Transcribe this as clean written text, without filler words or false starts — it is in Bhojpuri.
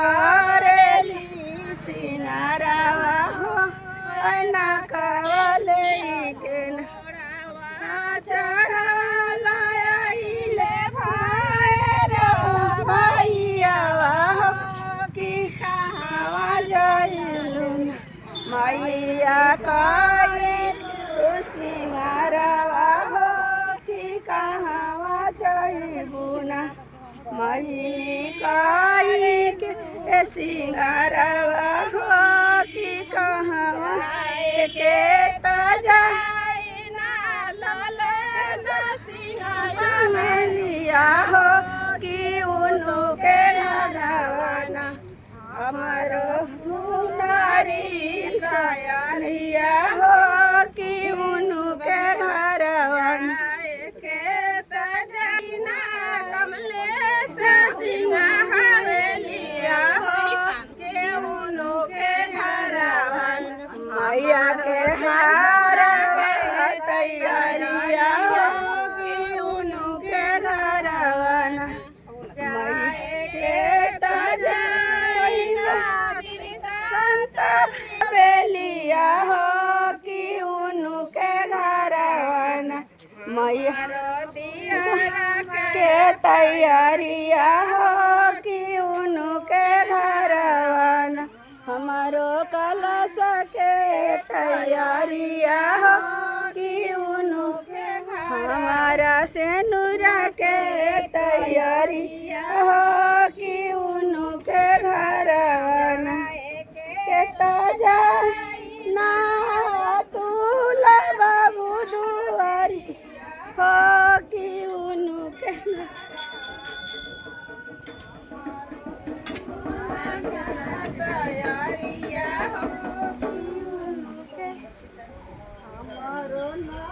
करेली सिंगारावा हो ना कवले के चढ़ल आइले भैयावा हो कि कहाँ जाइलू मैया करे सिंगारावा हो कि कहाँ जाइबू ना मैया के सिंगारावा हो कि कहाँ के ताजा लिया हो कि उनु के घरवाना हमारो नारी दयारिया हो कि उनु के घरवाना के तजना कमले से सिंगा हवेलिया हो कि उनु के घरवाना मैया के हार तैयारिया हो कि उनु के घरवाना के तजना बेलिया हो कि उनु के घरवाना मैया के तैयारिया हो कि उनु के घरवाना हमारो कलश के तैयारिया हो कि उनु के हमारा सेनुरा के तैयारिया हो कि उनु के घरवाना के ताजा ना तुला बाबू दुआरी हो कि उनु के तैयारिया हो कि उनु के हमारो ना